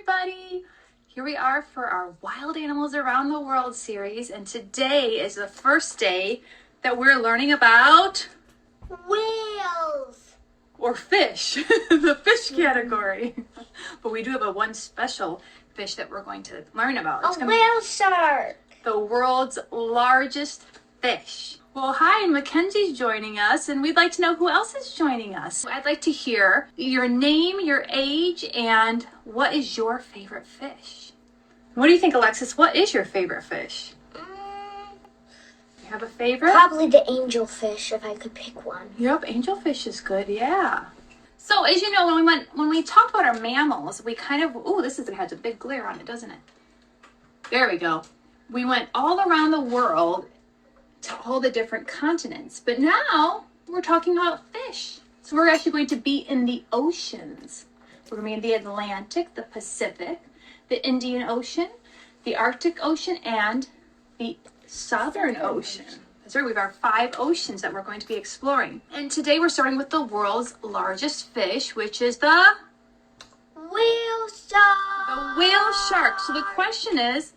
everybody! Here we are for our Wild Animals Around the World series, and today is the first day that we're learning about whales or fish, the fish category. But we do have one special fish that we're going to learn about. A whale shark. The world's largest fish. Well, hi, and Mackenzie's joining us, and we'd like to know who else is joining us. I'd like to hear your name, your age, and what is your favorite fish? What do you think, Alexis? What is your favorite fish? You have a favorite? Probably the angelfish, if I could pick one. Yep, angelfish is good, yeah. So, as you know, when we talked about our mammals, we kind of, it has a big glare on it, doesn't it? There we go. We went all around the world to all the different continents. But now we're talking about fish. So we're actually going to be in the oceans. We're going to be in the Atlantic, the Pacific, the Indian Ocean, the Arctic Ocean, and the Southern Ocean. That's right, we have our 5 oceans that we're going to be exploring. And today we're starting with the world's largest fish, which is the whale shark. The whale shark. So the question is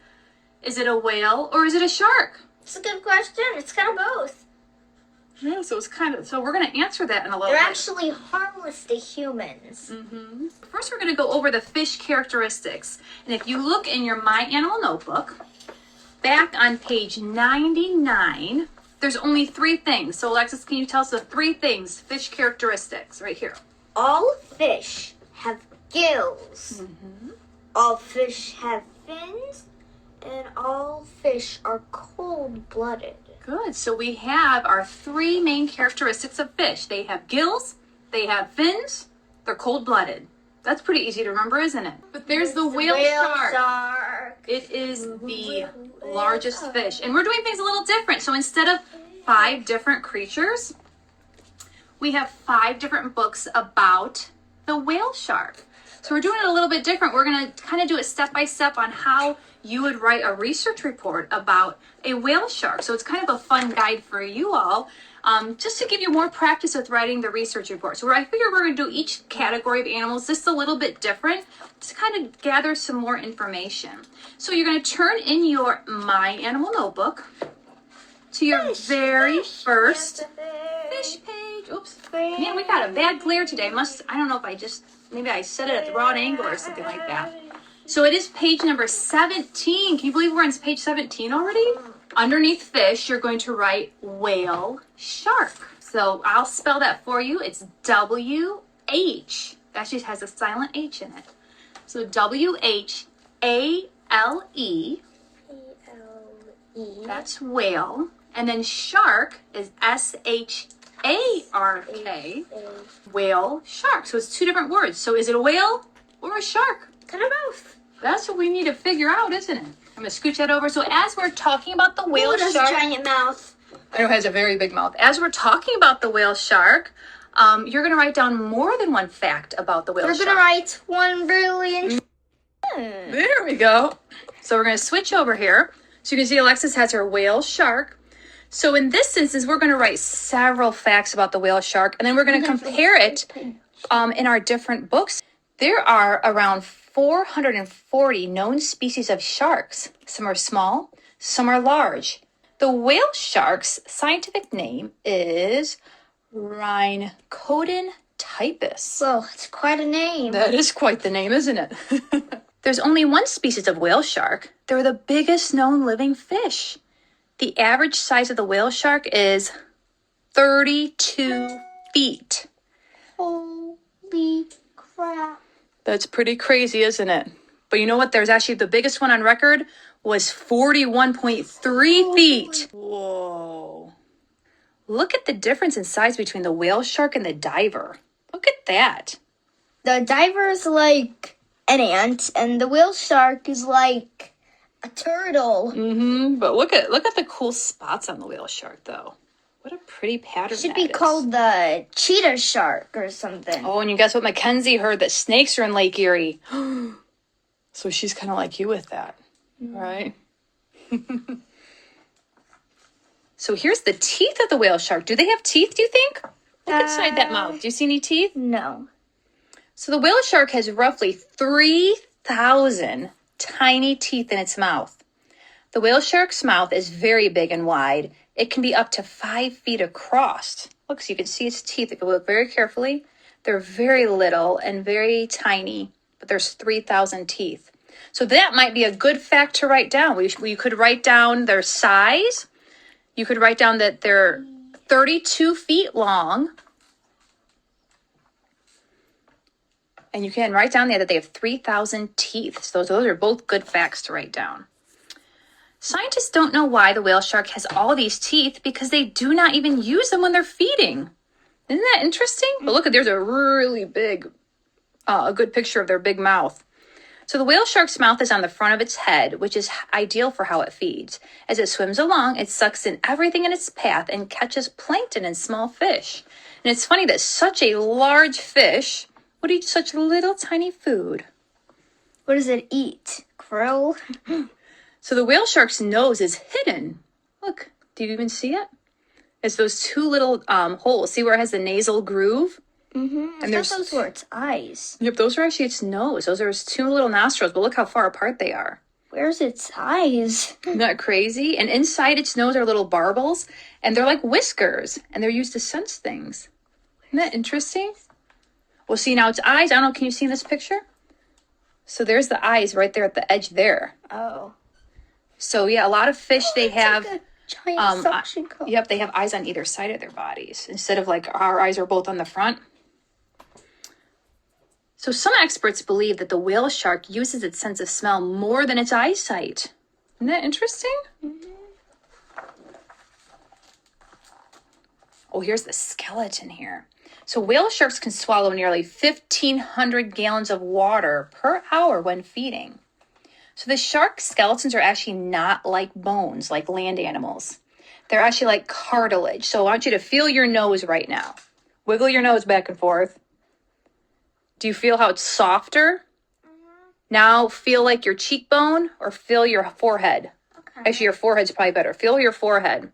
it a whale or is it a shark? It's a good question. It's kind of both. Yeah, so we're going to answer that in a little They're bit. actually harmless to humans. Mm-hmm. First, we're going to go over the fish characteristics. And if you look in your My Animal Notebook, back on page 99, there's only 3 things. So, Alexis, can you tell us the 3 things, fish characteristics, right here? All fish have gills. Mm-hmm. All fish have fins. And all fish are cold-blooded. Good. So we have our 3 main characteristics of fish. They have gills, they have fins, they're cold-blooded. That's pretty easy to remember, isn't it? But there's the whale shark. It is the largest fish. And we're doing things a little different. So instead of 5 different creatures, we have 5 different books about the whale shark. So we're doing it a little bit different. We're going to kind of do it step by step on how you would write a research report about a whale shark. So it's kind of a fun guide for you all, just to give you more practice with writing the research report. So I figure we're going to do each category of animals just a little bit different to kind of gather some more information. So you're going to turn in your My Animal Notebook to your very first fish page. Oops. Man, we got a bad glare today. I don't know if maybe I set it at the wrong angle or something like that. So it is page number 17. Can you believe we're on page 17 already? Underneath fish, you're going to write whale shark. So I'll spell that for you. It's W-H. That actually has a silent H in it. So W-H-A-L-E. That's whale. And then shark is S-H-A-R-K. Whale shark. So it's 2 different words. So is it a whale or a shark? Kind of both. That's what we need to figure out, isn't it? I'm going to scooch that over. So as we're talking about the whale It has shark... a giant mouth. I know it has a very big mouth. As we're talking about the whale shark, you're going to write down more than one fact about the whale shark. We're going to write one really interesting... There we go. So we're going to switch over here. So you can see Alexis has her whale shark. So in this instance, we're going to write several facts about the whale shark, and then we're going to compare it in our different books. There are around 440 known species of sharks. Some are small, some are large. The whale shark's scientific name is Rhincodon typus. Whoa, it's quite a name. That is quite the name, isn't it? There's only one species of whale shark. They're the biggest known living fish. The average size of the whale shark is 32 feet. Holy crap. That's pretty crazy, isn't it? But you know what? There's actually the biggest one on record was 41.3 feet. Whoa. Look at the difference in size between the whale shark and the diver. Look at that. The diver is like an ant, and the whale shark is like a turtle. Mm-hmm. But look at the cool spots on the whale shark, though. What a pretty pattern It should that be is. called the cheetah shark or something. Oh, and you guess what? Mackenzie heard that snakes are in Lake Erie. So she's kind of like you with that, right? So here's the teeth of the whale shark. Do they have teeth, do you think? Look inside that mouth. Do you see any teeth? No. So the whale shark has roughly 3 3,000 tiny teeth in its mouth. The whale shark's mouth is very big and wide. It can be up to 5 feet across. Look, so you can see its teeth. If you look very carefully, they're very little and very tiny, but there's 3,000 teeth. So that might be a good fact to write down. You could write down their size. You could write down that they're 32 feet long. And you can write down there that they have 3,000 teeth. So those are both good facts to write down. Scientists don't know why the whale shark has all these teeth because they do not even use them when they're feeding. Isn't that interesting? But look, there's a really big, a good picture of their big mouth. So the whale shark's mouth is on the front of its head, which is ideal for how it feeds. As it swims along, it sucks in everything in its path and catches plankton and small fish. And it's funny that such a large fish would eat such little tiny food. What does it eat? Krill? So the whale shark's nose is hidden. Look, do you even see it? It's those two little holes. See where it has the nasal groove? Mm-hmm. And those were its eyes. Yep, those are actually its nose. Those are its two little nostrils, but look how far apart they are. Where's its eyes? Isn't that crazy? And inside its nose are little barbels, and they're like whiskers, and they're used to sense things. Isn't that interesting? Well, see, now its eyes, I don't know, can you see in this picture? So there's the eyes right there at the edge there. Oh. So yeah, a lot of fish, they have... Like a giant suction cup. Yep, they have eyes on either side of their bodies, instead of like our eyes are both on the front. So some experts believe that the whale shark uses its sense of smell more than its eyesight. Isn't that interesting? Mm-hmm. Oh, here's the skeleton here. So whale sharks can swallow nearly 1,500 gallons of water per hour when feeding. So the shark skeletons are actually not like bones, like land animals. They're actually like cartilage. So I want you to feel your nose right now. Wiggle your nose back and forth. Do you feel how it's softer? Mm-hmm. Now feel like your cheekbone or feel your forehead. Okay. Actually, your forehead's probably better. Feel your forehead.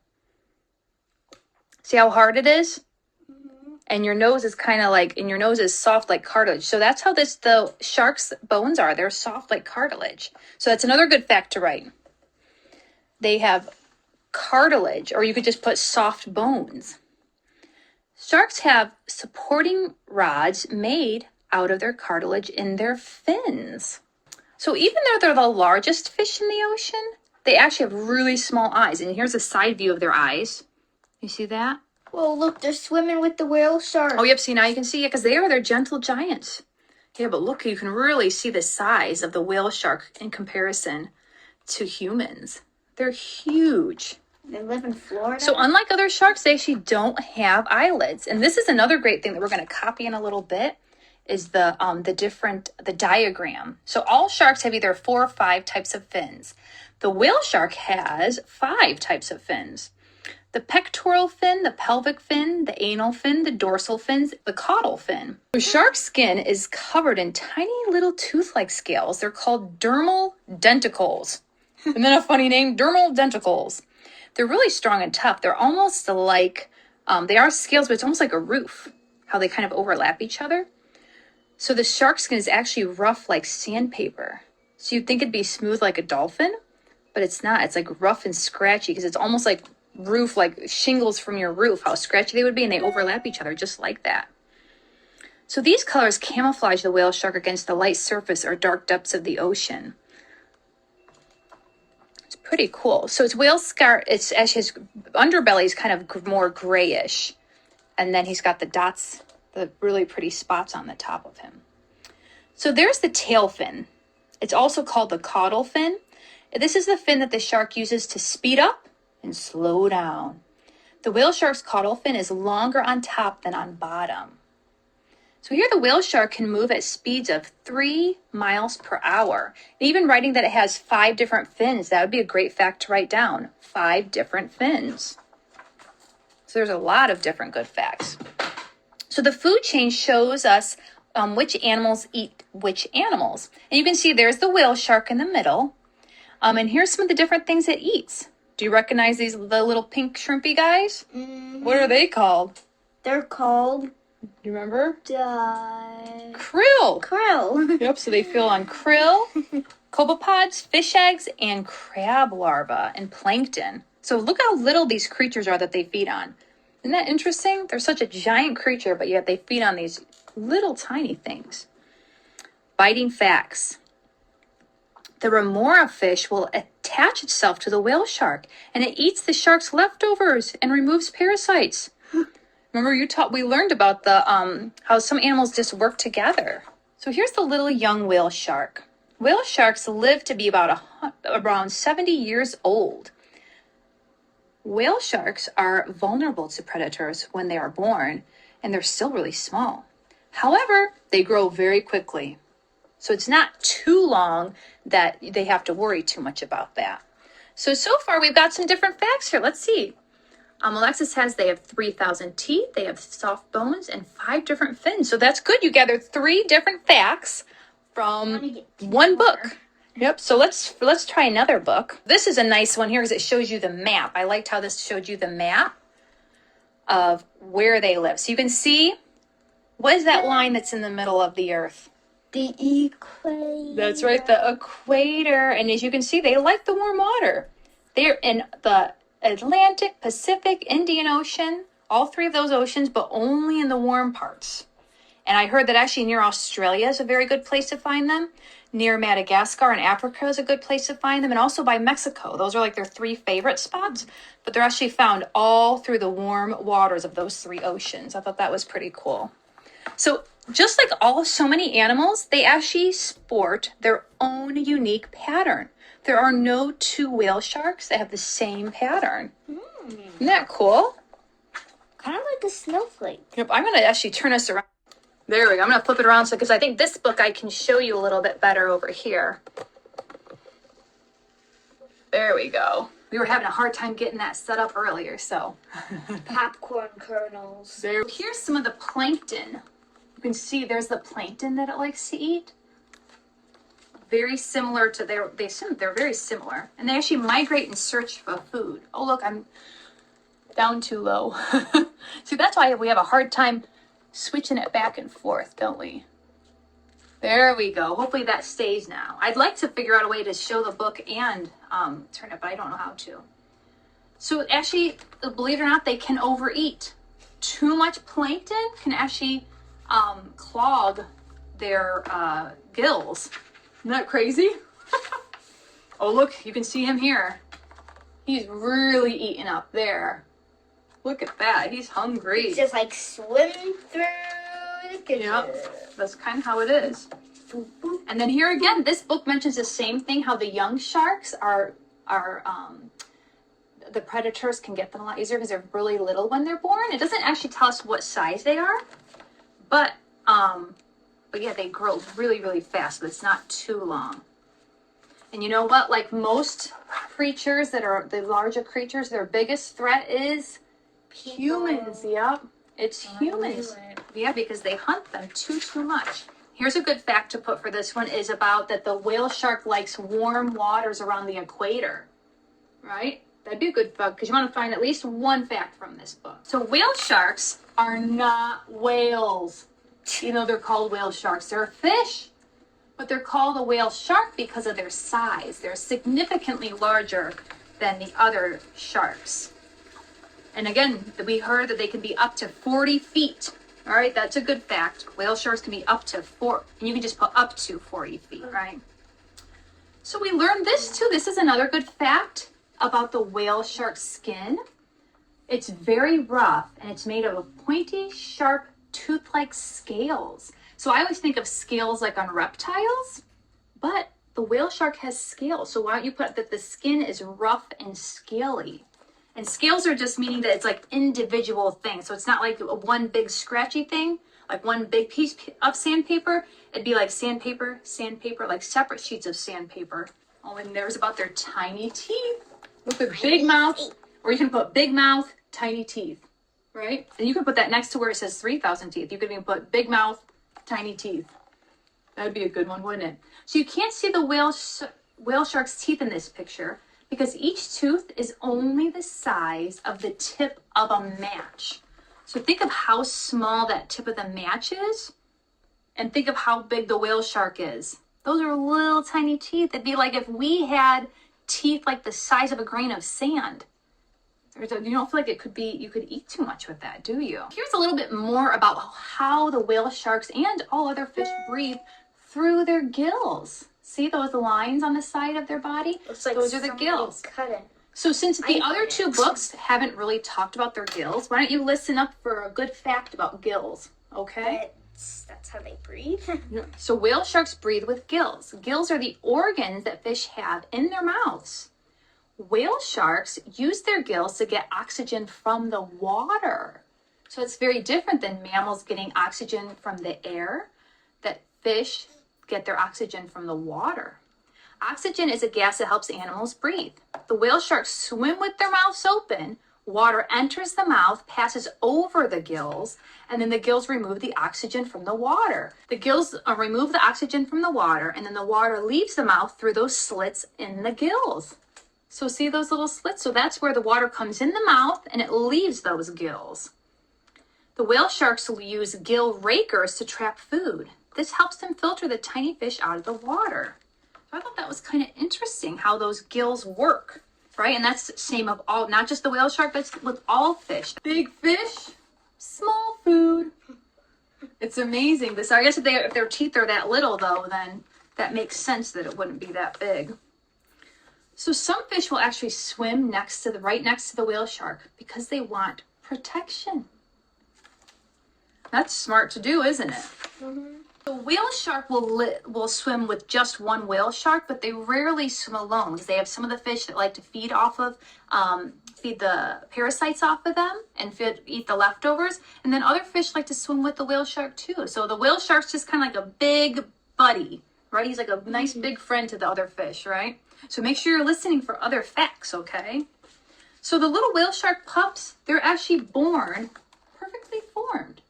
See how hard it is? Mm-hmm. And your nose is kind of like, and your nose is soft like cartilage. So that's how the shark's bones are. They're soft like cartilage. So that's another good fact to write. They have cartilage, or you could just put soft bones. Sharks have supporting rods made out of their cartilage in their fins. So even though they're the largest fish in the ocean, they actually have really small eyes. And here's a side view of their eyes. You see that? Well, look, they're swimming with the whale shark. Oh, yep, see, now you can see it because they're gentle giants. Yeah, but look, you can really see the size of the whale shark in comparison to humans. They're huge. They live in Florida. So unlike other sharks, they actually don't have eyelids. And this is another great thing that we're going to copy in a little bit, is the diagram. So all sharks have either 4 or 5 types of fins. The whale shark has 5 types of fins. The pectoral fin, the pelvic fin, the anal fin, the dorsal fins, the caudal fin. The shark's skin is covered in tiny little tooth-like scales. They're called dermal denticles. Isn't that a funny name? Dermal denticles. They're really strong and tough. They're almost like, they are scales, but it's almost like a roof, how they kind of overlap each other. So the shark skin is actually rough like sandpaper. So you'd think it'd be smooth like a dolphin, but it's not. It's like rough and scratchy because it's almost like roof, like shingles from your roof, how scratchy they would be, and they overlap each other just like that. So these colors camouflage the whale shark against the light surface or dark depths of the ocean. It's pretty cool. So its whale scar, it's actually his underbelly is kind of more grayish, and then he's got the dots, the really pretty spots on the top of him. So there's the tail fin. It's also called the caudal fin. This is the fin that the shark uses to speed up and slow down. The whale shark's caudal fin is longer on top than on bottom. So here the whale shark can move at speeds of 3 miles per hour. And even writing that it has 5 different fins, that would be a great fact to write down. 5 different fins. So there's a lot of different good facts. So the food chain shows us which animals eat which animals. And you can see there's the whale shark in the middle. And here's some of the different things it eats. Do you recognize the little pink shrimpy guys? Mm-hmm. What are they called? They're called You remember? Krill. Krill. Yep, so they feed on krill, copepods, fish eggs, and crab larvae and plankton. So look how little these creatures are that they feed on. Isn't that interesting? They're such a giant creature, but yet they feed on these little tiny things. Biting facts. The remora fish will attach itself to the whale shark, and it eats the shark's leftovers and removes parasites. Remember, we learned about the how some animals just work together. So here's the little young whale shark. Whale sharks live to be around 70 years old. Whale sharks are vulnerable to predators when they are born, and they're still really small. However, they grow very quickly. So it's not too long that they have to worry too much about that. So far we've got some different facts here. Let's see. Alexis has, they have 3,000 teeth, they have soft bones, and 5 different fins. So that's good. You gathered 3 different facts from one book. Yep. So let's try another book. This is a nice one here because it shows you the map. I liked how this showed you the map of where they live. So you can see, what is that line that's in the middle of the earth? The equator. That's right, the equator. And as you can see, they like the warm water. They're in the Atlantic, Pacific, Indian Ocean, all 3 of those oceans, but only in the warm parts. And I heard that actually near Australia is a very good place to find them. Near Madagascar and Africa is a good place to find them. And also by Mexico. Those are like their 3 favorite spots. But they're actually found all through the warm waters of those 3 oceans. I thought that was pretty cool. So just like so many animals, they actually sport their own unique pattern. There are no 2 whale sharks that have the same pattern. Isn't that cool? Kind of like a snowflake. Yep, I'm going to actually turn us around. There we go. I'm going to flip it around because I think this book I can show you a little bit better over here. There we go. We were having a hard time getting that set up earlier, so. Popcorn kernels. Here's some of the plankton. You can see there's the plankton that it likes to eat. Very similar to they're very similar. And they actually migrate in search of food. Oh, look, I'm down too low. See, that's why we have a hard time switching it back and forth, don't we? There we go. Hopefully that stays now. I'd like to figure out a way to show the book and turn it, but I don't know how to. So actually, believe it or not, they can overeat. Too much plankton can actually clog their gills. Isn't that crazy? Oh, look, you can see him here. He's really eating up there. Look at that. He's hungry. He's just like swimming through the kitchen. Yep, that's kind of how it is. And then here again, this book mentions the same thing, how the young sharks are the predators can get them a lot easier because they're really little when they're born. It doesn't actually tell us what size they are, but yeah, they grow really, really fast, but it's not too long. And you know what? Like most creatures that are the larger creatures, their biggest threat is humans. Yep, it's humans. Yeah, because they hunt them too much. Here's a good fact to put for this one is about that the whale shark likes warm waters around the equator, right? That'd be a good bug because you want to find at least one fact from this book. So whale sharks are not whales. You know, they're called whale sharks. They're a fish, but they're called a whale shark because of their size. They're significantly larger than the other sharks. And again, we heard that they can be up to 40 feet. All right, that's a good fact. Whale sharks can be up to 4, and you can just put up to 40 feet, right? So we learned this too. This is another good fact about the whale shark skin. It's very rough, and it's made of a pointy, sharp, tooth-like scales. So I always think of scales like on reptiles, but the whale shark has scales. So why don't you put that the skin is rough and scaly? And scales are just meaning that it's like individual things. So it's not like one big scratchy thing, like one big piece of sandpaper. It'd be like sandpaper, like separate sheets of sandpaper. Oh, and there's about their tiny teeth. Look at big mouth, or you can put big mouth, tiny teeth, right? And you can put that next to where it says 3,000 teeth. You could even put big mouth, tiny teeth. That'd be a good one, wouldn't it? So you can't see the whale shark's teeth in this picture because each tooth is only the size of the tip of a match. So think of how small that tip of the match is, and think of how big the whale shark is. Those are little tiny teeth. It'd be like if we had teeth like the size of a grain of sand. You don't feel like it could be, you could eat too much with that, do you? Here's a little bit more about how the whale sharks and all other fish breathe through their gills. See those lines on the side of their body? Like those are the gills. Cut it. So since the other two books haven't really talked about their gills, why don't you listen up for a good fact about gills, okay? That's how they breathe. So whale sharks breathe with gills. Gills are the organs that fish have in their mouths. Whale sharks use their gills to get oxygen from the water. So it's very different than mammals getting oxygen from the air, that fish get their oxygen from the water. Oxygen is a gas that helps animals breathe. The whale sharks swim with their mouths open. Water enters the mouth, passes over the gills, and then the gills remove the oxygen from the water. The gills remove the oxygen from the water, and then the water leaves the mouth through those slits in the gills. So see those little slits? So that's where the water comes in the mouth, and it leaves those gills. The whale sharks will use gill rakers to trap food. This helps them filter the tiny fish out of the water. So I thought that was kind of interesting how those gills work. Right? And that's the same of all, not just the whale shark, but with all fish. Big fish, small food. It's amazing. So I guess if their teeth are that little, though, then that makes sense that it wouldn't be that big. So some fish will actually swim right next to the whale shark because they want protection. That's smart to do, isn't it? Mm-hmm. The whale shark will swim with just one whale shark, but they rarely swim alone because they have some of the fish that like to feed the parasites off of them and eat the leftovers. And then other fish like to swim with the whale shark too. So the whale shark's just kind of like a big buddy, right? He's like a nice big friend to the other fish, right? So make sure you're listening for other facts, okay? So the little whale shark pups, they're actually born perfectly formed.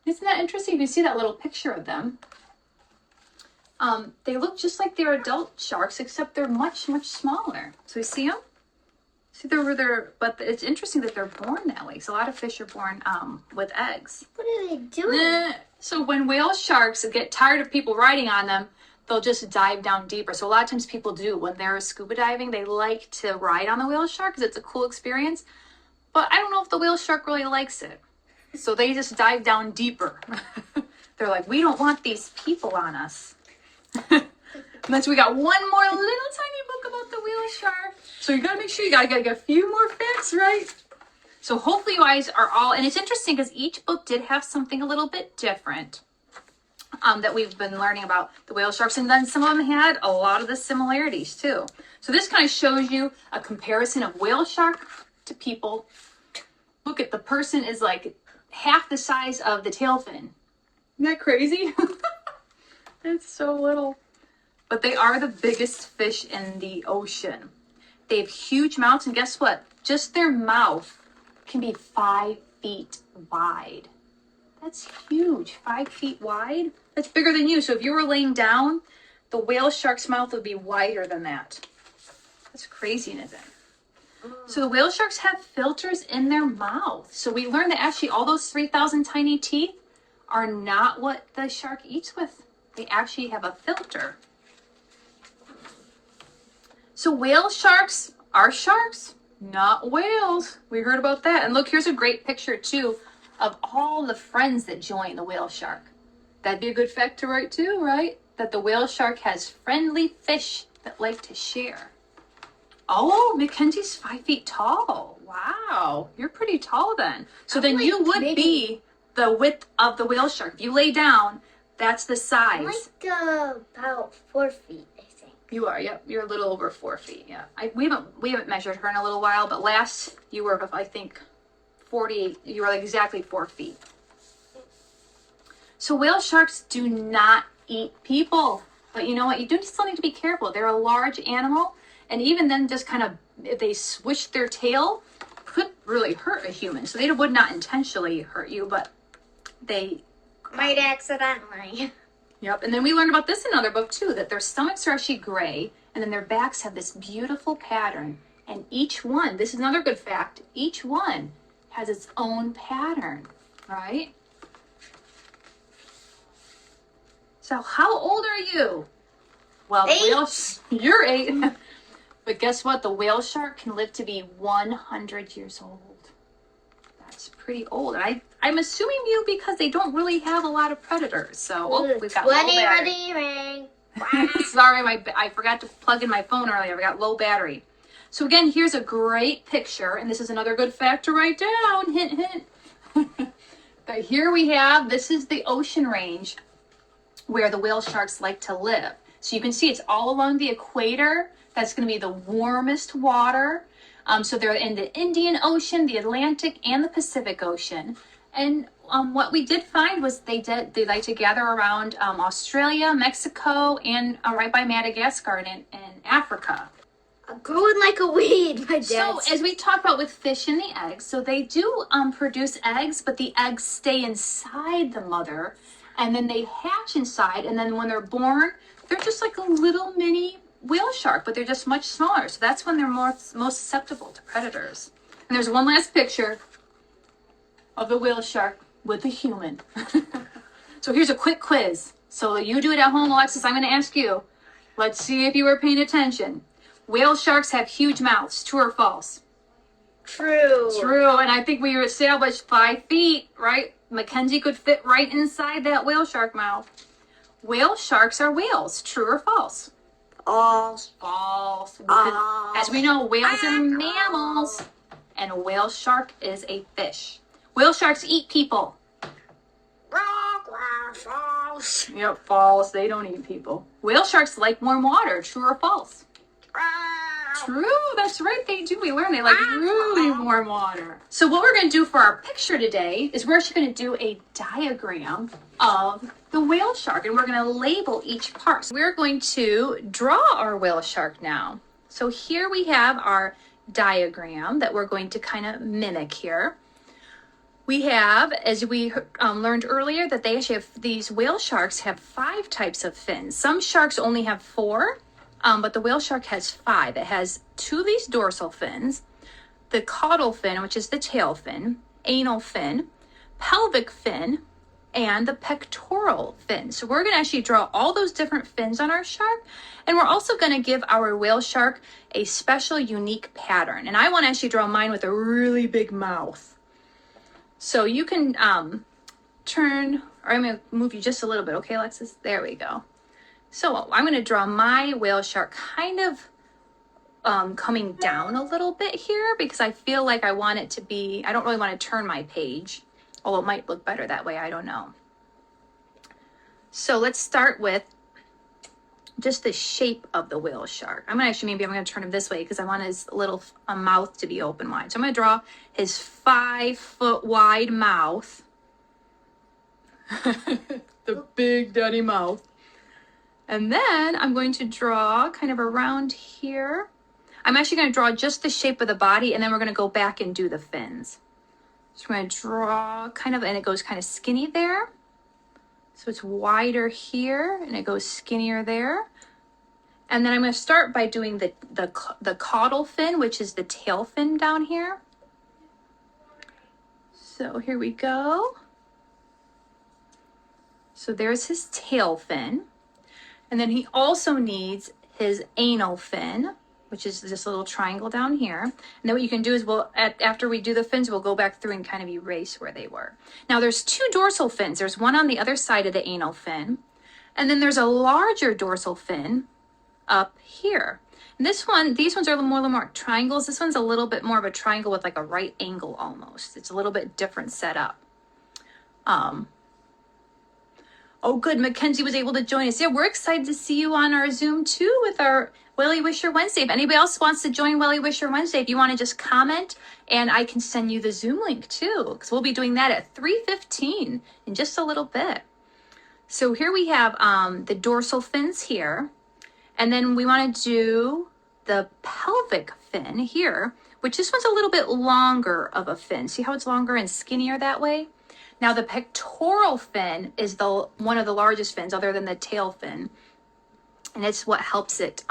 Isn't that interesting? You can see that little picture of them. They look just like their adult sharks, except they're much, much smaller. So you see them? See, but it's interesting that they're born that way. So a lot of fish are born with eggs. What are they doing? So when whale sharks get tired of people riding on them, they'll just dive down deeper. So a lot of times people do. When they're scuba diving, they like to ride on the whale shark because it's a cool experience. But I don't know if the whale shark really likes it. So they just dive down deeper. They're like, we don't want these people on us. And then so we got one more little tiny book about the whale shark. So you gotta make sure you gotta get a few more facts, right? So hopefully you guys are all, and it's interesting because each book did have something a little bit different that we've been learning about the whale sharks. And then some of them had a lot of the similarities too. So this kind of shows you a comparison of whale shark to people. Look at the person is like half the size of the tail fin. Isn't that crazy? It's so little. But they are the biggest fish in the ocean. They have huge mouths, and guess what? Just their mouth can be 5 feet wide. That's huge. 5 feet wide? That's bigger than you. So if you were laying down, the whale shark's mouth would be wider than that. That's crazy, isn't it? So the whale sharks have filters in their mouth. So we learned that actually all those 3,000 tiny teeth are not what the shark eats with. They actually have a filter. So whale sharks are sharks, not whales. We heard about that. And look, here's a great picture too of all the friends that join the whale shark. That'd be a good fact to write too, right? That the whale shark has friendly fish that like to share. Oh, Mackenzie's 5 feet tall. Wow, you're pretty tall then. So then you would be the width of the whale shark. If you lay down, that's the size. I'm like about 4 feet, I think. You are, yep. You're a little over 4 feet, yeah. We haven't measured her in a little while, but last you were, I think, 48. You were like exactly 4 feet. So whale sharks do not eat people. But you know what? You do still need to be careful. They're a large animal. And even then, just kind of, if they swish their tail, could really hurt a human. So they would not intentionally hurt you, but they might accidentally. Yep. And then we learned about this in another book too, that their stomachs are actually gray, and then their backs have this beautiful pattern. And each one, this is another good fact, each one has its own pattern, right? So how old are you? Well, 8. You're 8. But guess what? The whale shark can live to be 100 years old. That's pretty old. And I'm assuming you because they don't really have a lot of predators. So we've got 20 low battery. redeeming. Sorry, I forgot to plug in my phone earlier. I got low battery. So again, here's a great picture, and this is another good fact to write down. Hint, hint. But here we have, this is the ocean range where the whale sharks like to live. So you can see it's all along the equator. That's going to be the warmest water. So they're in the Indian Ocean, the Atlantic, and the Pacific Ocean. And what we did find was they like to gather around Australia, Mexico, and right by Madagascar in Africa. Growing like a weed, my dad. So as we talked about with fish and the eggs, so they do produce eggs, but the eggs stay inside the mother, and then they hatch inside, and then when they're born, they're just like a little mini whale shark, but they're just much smaller. So that's when they're most susceptible to predators. And there's one last picture of the whale shark with a human. So here's a quick quiz. So you do it at home, Alexis. I'm going to ask you. Let's see if you were paying attention. Whale sharks have huge mouths. True or false? True. True. And I think we established 5 feet, right? Mackenzie could fit right inside that whale shark mouth. Whale sharks are whales. True or false? False. False. Because, as we know, whales are mammals, and a whale shark is a fish. Whale sharks eat people. False. Yep, false. They don't eat people. Whale sharks like warm water. True or false? True. That's right. They do. We learned they like really warm water. So what we're going to do for our picture today is we're actually going to do a diagram of the whale shark, and we're going to label each part. So we're going to draw our whale shark now. So here we have our diagram that we're going to kind of mimic here. We have, as we learned earlier, that they actually have, these whale sharks have 5 types of fins. Some sharks only have 4, but the whale shark has 5. It has 2 of these dorsal fins, the caudal fin, which is the tail fin, anal fin, pelvic fin, and the pectoral fin. So we're going to actually draw all those different fins on our shark, and we're also going to give our whale shark a special, unique pattern. And I want to actually draw mine with a really big mouth. So you can turn, or I'm going to move you just a little bit, okay, Alexis? There we go. So I'm going to draw my whale shark kind of coming down a little bit here because I feel like I want it to be, I don't really want to turn my page, although it might look better that way, I don't know. So let's start with just the shape of the whale shark. I'm going to turn him this way because I want his little mouth to be open wide. So I'm going to draw his 5-foot wide mouth. The big daddy mouth. And then I'm going to draw kind of around here. I'm actually going to draw just the shape of the body, and then we're going to go back and do the fins. So I'm going to draw kind of, and it goes kind of skinny there. So it's wider here, and it goes skinnier there. And then I'm going to start by doing the caudal fin, which is the tail fin down here. So here we go. So there's his tail fin. And then he also needs his anal fin, which is this little triangle down here. And then what you can do is after we do the fins, we'll go back through and kind of erase where they were. Now there's 2 dorsal fins. There's one on the other side of the anal fin. And then there's a larger dorsal fin up here. And these ones are a little more triangles. This one's a little bit more of a triangle with like a right angle almost. It's a little bit different setup. Oh, good. Mackenzie was able to join us. Yeah, we're excited to see you on our Zoom too with our Welly Wisher Wednesday. If anybody else wants to join Welly Wisher Wednesday, if you want to just comment, and I can send you the Zoom link too, because we'll be doing that at 3:15 in just a little bit. So here we have the dorsal fins here, and then we want to do the pelvic fin here, which this one's a little bit longer of a fin. See how it's longer and skinnier that way? Now the pectoral fin is one of the largest fins other than the tail fin. And it's what helps it,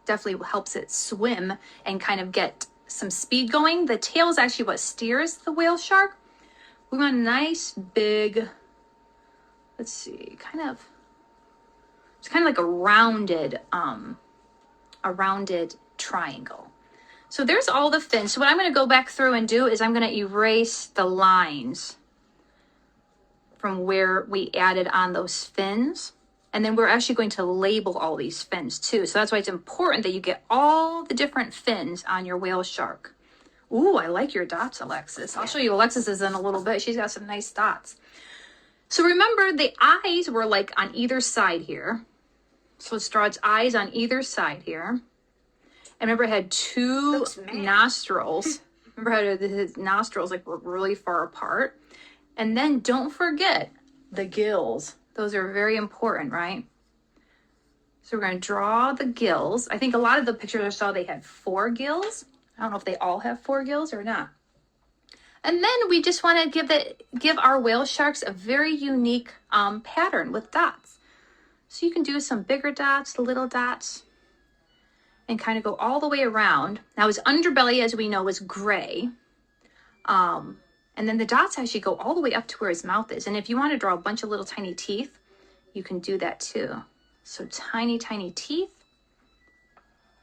definitely helps it swim and kind of get some speed going. The tail is actually what steers the whale shark. We want a nice big, let's see, it's kind of like a rounded triangle. So there's all the fins. So what I'm going to go back through and do is I'm going to erase the lines from where we added on those fins. And then we're actually going to label all these fins too. So that's why it's important that you get all the different fins on your whale shark. Ooh, I like your dots, Alexis. I'll show you Alexis's in a little bit. She's got some nice dots. So remember, the eyes were like on either side here. So let's draw its eyes on either side here. And remember, it had two nostrils. Remember how his nostrils like were really far apart. And then don't forget the gills. Those are very important, right? So we're going to draw the gills. I think a lot of the pictures I saw, they had 4 gills. I don't know if they all have 4 gills or not. And then we just want to give our whale sharks a very unique pattern with dots. So you can do some bigger dots, little dots, and kind of go all the way around. Now his underbelly, as we know, is gray. And then the dots actually go all the way up to where his mouth is. And if you want to draw a bunch of little tiny teeth, you can do that too. So tiny, tiny teeth.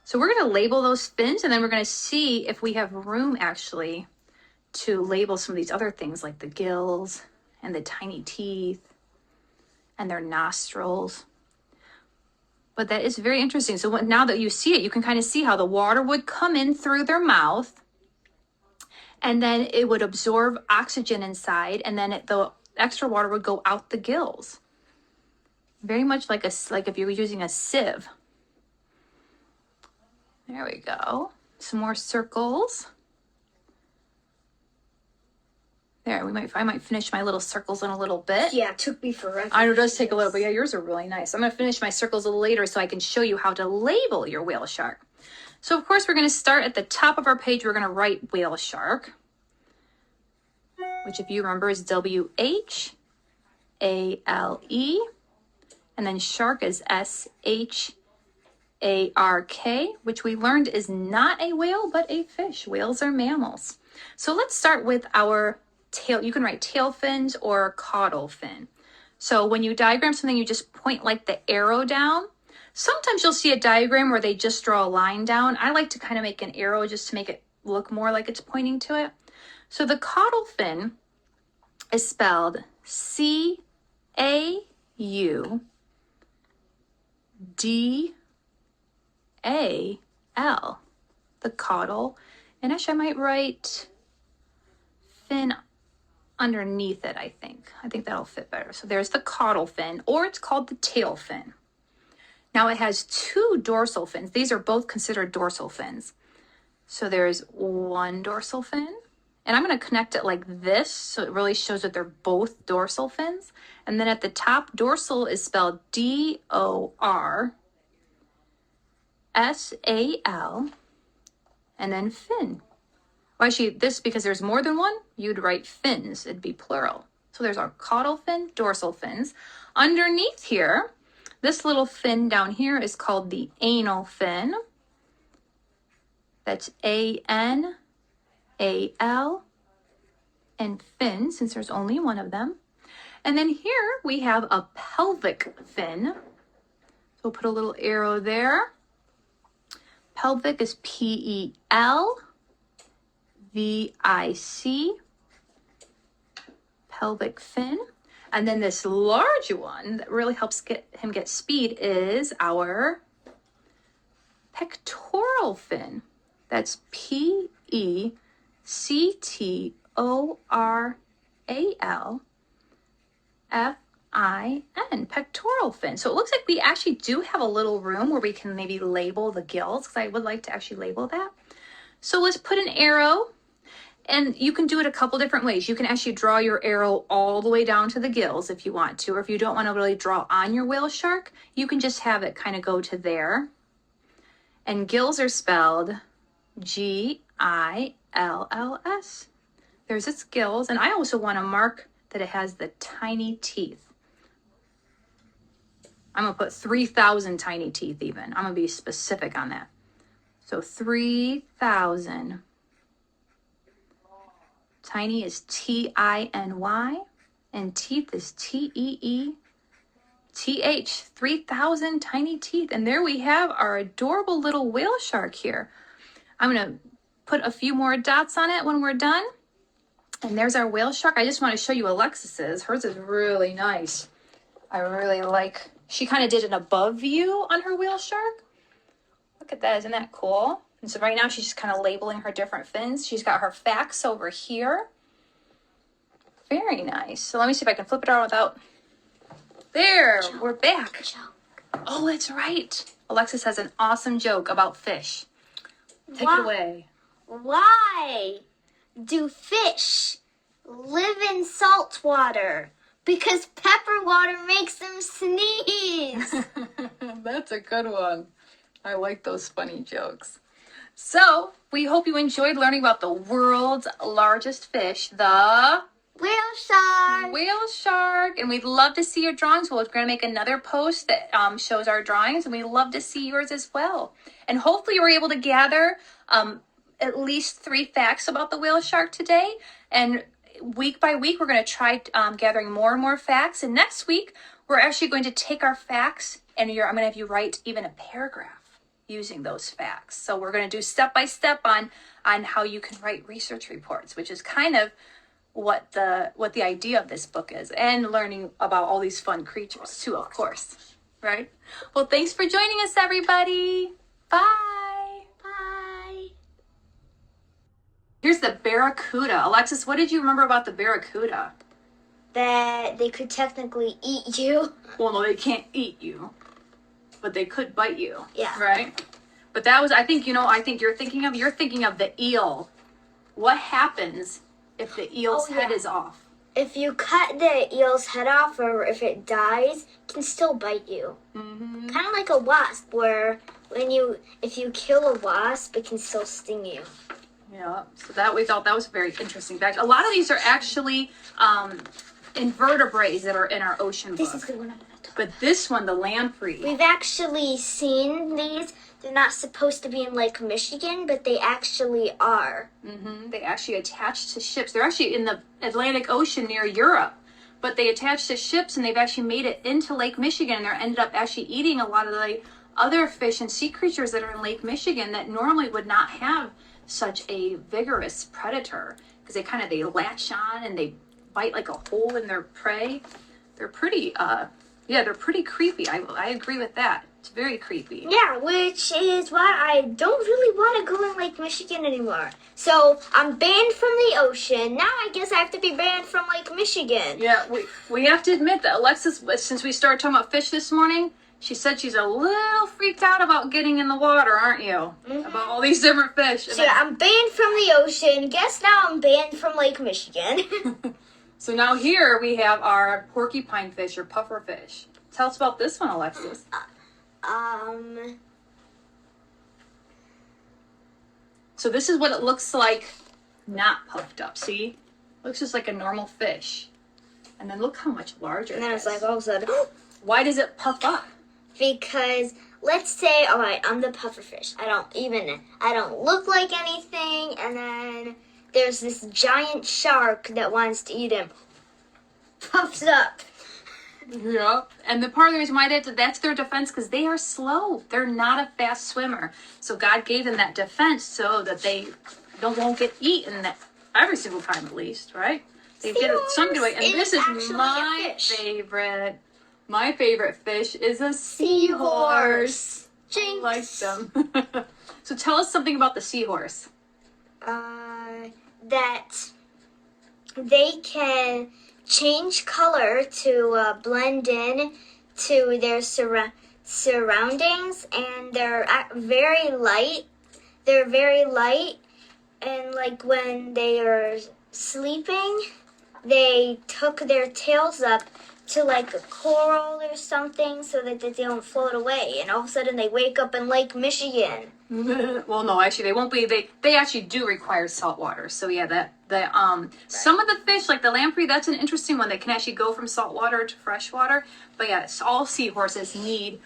So we're going to label those fins, and then we're going to see if we have room actually to label some of these other things like the gills and the tiny teeth and their nostrils. But that is very interesting. So now that you see it, you can kind of see how the water would come in through their mouth, and then it would absorb oxygen inside, and then the extra water would go out the gills. Very much like if you were using a sieve. There we go. Some more circles. There, I might finish my little circles in a little bit. Yeah, it took me forever. I know it does take a little bit. Yeah, yours are really nice. I'm going to finish my circles a little later so I can show you how to label your whale shark. So, of course, we're going to start at the top of our page. We're going to write whale shark, which, if you remember, is W-H-A-L-E. And then shark is S-H-A-R-K, which we learned is not a whale, but a fish. Whales are mammals. So let's start with our tail. You can write tail fins or caudal fin. So when you diagram something, you just point like the arrow down. Sometimes you'll see a diagram where they just draw a line down. I like to kind of make an arrow just to make it look more like it's pointing to it. So the caudal fin is spelled C-A-U-D-A-L, the caudal. And actually I might write fin underneath it, I think. I think that'll fit better. So there's the caudal fin, or it's called the tail fin. Now it has 2 dorsal fins. These are both considered dorsal fins. So there's one dorsal fin, and I'm going to connect it like this so it really shows that they're both dorsal fins. And then at the top, dorsal is spelled D-O-R-S-A-L, and then fin. Well, actually, this, because there's more than one, you'd write fins. It'd be plural. So there's our caudal fin, dorsal fins. Underneath here, this little fin down here is called the anal fin. That's A-N-A-L, and fin, since there's only one of them. And then here we have a pelvic fin. So we'll put a little arrow there. Pelvic is P-E-L-V-I-C, pelvic fin. And then this large one that really helps him get speed is our pectoral fin. That's P-E-C-T-O-R-A-L-F-I-N, pectoral fin. So it looks like we actually do have a little room where we can maybe label the gills, because I would like to actually label that. So let's put an arrow, and you can do it a couple different ways. You can actually draw your arrow all the way down to the gills if you want to, or if you don't want to really draw on your whale shark, you can just have it kind of go to there. And gills are spelled G-I-L-L-S. There's its gills, and I also want to mark that it has the tiny teeth. I'm going to put 3,000 tiny teeth even. I'm going to be specific on that. So 3,000 Tiny is T-I-N-Y, and teeth is T-E-E-T-H. 3,000 tiny teeth. And there we have our adorable little whale shark here. I'm going to put a few more dots on it when we're done. And there's our whale shark. I just want to show you Alexis's. Hers is really nice. I really like, she kind of did an above view on her whale shark. Look at that, isn't that cool? And so right now she's just kind of labeling her different fins. She's got her facts over here. Very nice. So let me see if I can flip it around without, there, we're back. Oh, that's right. Alexis has an awesome joke about fish. Take it away. Why do fish live in salt water? Because pepper water makes them sneeze. That's a good one. I like those funny jokes. So, we hope you enjoyed learning about the world's largest fish, the Whale shark. whale shark. And we'd love to see your drawings. We're going to make another post that shows our drawings, and we'd love to see yours as well. And hopefully you were able to gather at least 3 facts about the whale shark today. And week by week, we're going to try gathering more and more facts. And next week, we're actually going to take our facts, and I'm going to have you write even a paragraph using those facts. So we're going to do step by step on how you can write research reports, which is kind of what the idea of this book is, and learning about all these fun creatures too, of course. Right? Well, thanks for joining us, everybody. Bye. Bye. Here's the barracuda. Alexis, what did you remember about the barracuda? That they could technically eat you. Well, no, they can't eat you, but they could bite you. Yeah. Right? But that was, I think you're thinking of the eel. What happens if the eel's head is off? If you cut the eel's head off, or if it dies, it can still bite you. Mm-hmm. Kind of like a wasp, where if you kill a wasp, it can still sting you. Yeah, so that we thought that was a very interesting fact. A lot of these are actually invertebrates that are in our ocean book. This is the one I'm going to talk about. But this one, the lamprey. We've actually seen these. They're not supposed to be in Lake Michigan, but they actually are. Mm-hmm. They actually attach to ships. They're actually in the Atlantic Ocean near Europe, but they attach to ships, and they've actually made it into Lake Michigan, and they're ended up actually eating a lot of the other fish and sea creatures that are in Lake Michigan that normally would not have such a vigorous predator, because they latch on and they bite like a hole in their prey. They're pretty they're pretty creepy. I agree with that. It's very creepy. Yeah, which is why I don't really want to go in Lake Michigan anymore. So I'm banned from the ocean. Now I guess I have to be banned from Lake Michigan. Yeah, we have to admit that Alexis, since we started talking about fish this morning, she said she's a little freaked out about getting in the water, aren't you? Mm-hmm. About all these different fish. So I'm banned from the ocean. Guess now I'm banned from Lake Michigan. So now here we have our porcupine fish or puffer fish. Tell us about this one, Alexis. So this is what it looks like, not puffed up. See? Looks just like a normal fish. And then look how much larger And then it it's is. like all of a sudden, Why does it puff up? because let's say, all right, I'm the pufferfish. I don't look like anything, and then there's this giant shark that wants to eat him. Puffs up. Yeah. And the part of the reason why that's their defense, because they are slow. They're not a fast swimmer. So God gave them that defense so that they won't get eaten every single time, at least, right? They get it some good way. And this is my favorite. My favorite fish is a seahorse. Jinx. I like them. So tell us something about the seahorse. That they can change color to blend in to their surroundings, and they're very light. They're very light, and like when they are sleeping, they tuck their tails up to like a coral or something so that they don't float away, and all of a sudden they wake up in Lake Michigan. Well, no, actually, they won't be. They actually do require salt water. So yeah, some of the fish, like the lamprey, that's an interesting one. They can actually go from salt water to fresh water. But yeah, all seahorses need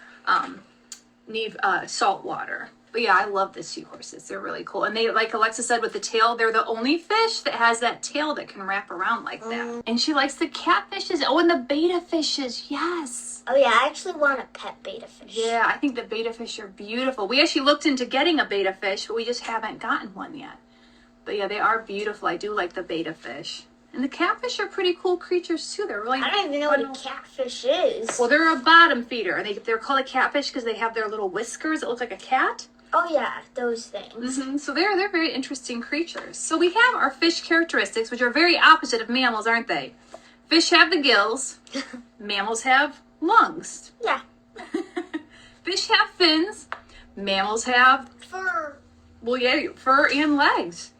need salt water. But yeah, I love the seahorses. They're really cool. And they, like Alexa said, with the tail, they're the only fish that has that tail that can wrap around like that. And she likes the catfishes. Oh, and the betta fishes. Yes. Oh yeah, I actually want a pet betta fish. Yeah, I think the betta fish are beautiful. We actually looked into getting a betta fish, but we just haven't gotten one yet. But yeah, they are beautiful. I do like the betta fish. And the catfish are pretty cool creatures too. They're really I don't even know what a catfish is. Well, they're a bottom feeder. They're called a catfish because they have their little whiskers that look like a cat. Oh yeah, those things. So they're very interesting creatures. So we have our fish characteristics, which are very opposite of mammals, aren't they? Fish have the gills. Mammals have lungs. Yeah. Fish have fins. Mammals have Fur. well, yeah, fur and legs.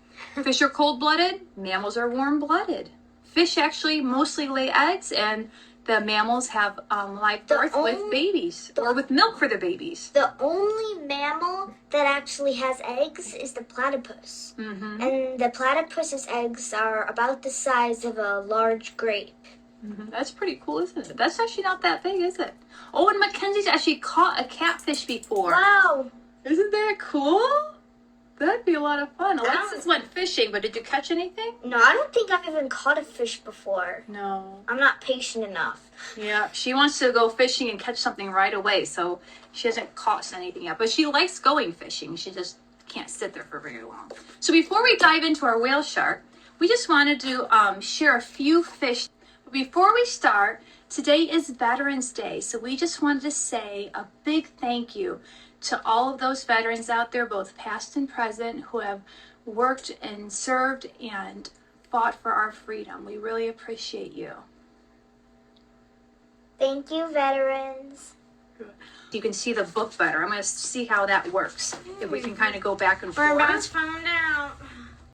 Fish are cold-blooded. Mammals are warm-blooded. Fish actually mostly lay eggs, and the mammals have live birth with babies or with milk for their babies. The only mammal that actually has eggs is the platypus. And the platypus's eggs are about the size of a large grape. That's pretty cool, isn't it? That's actually not that big, is it? Oh, and Mackenzie's actually caught a catfish before. Wow. Isn't that cool? That'd be a lot of fun. Alexis went fishing, but did you catch anything? No, I don't think I've even caught a fish before. No. I'm not patient enough. Yeah, she wants to go fishing and catch something right away, so she hasn't caught anything yet. But she likes going fishing. She just can't sit there for very long. So before we dive into our whale shark, we just wanted to share a few fish. But before we start, today is Veterans Day, so we just wanted to say a big thank you to all of those veterans out there, both past and present, who have worked and served and fought for our freedom. We really appreciate you. Thank you, veterans. You can see the book better. I'm going to see how that works. If we can kind of go back and forth. We're about to find out.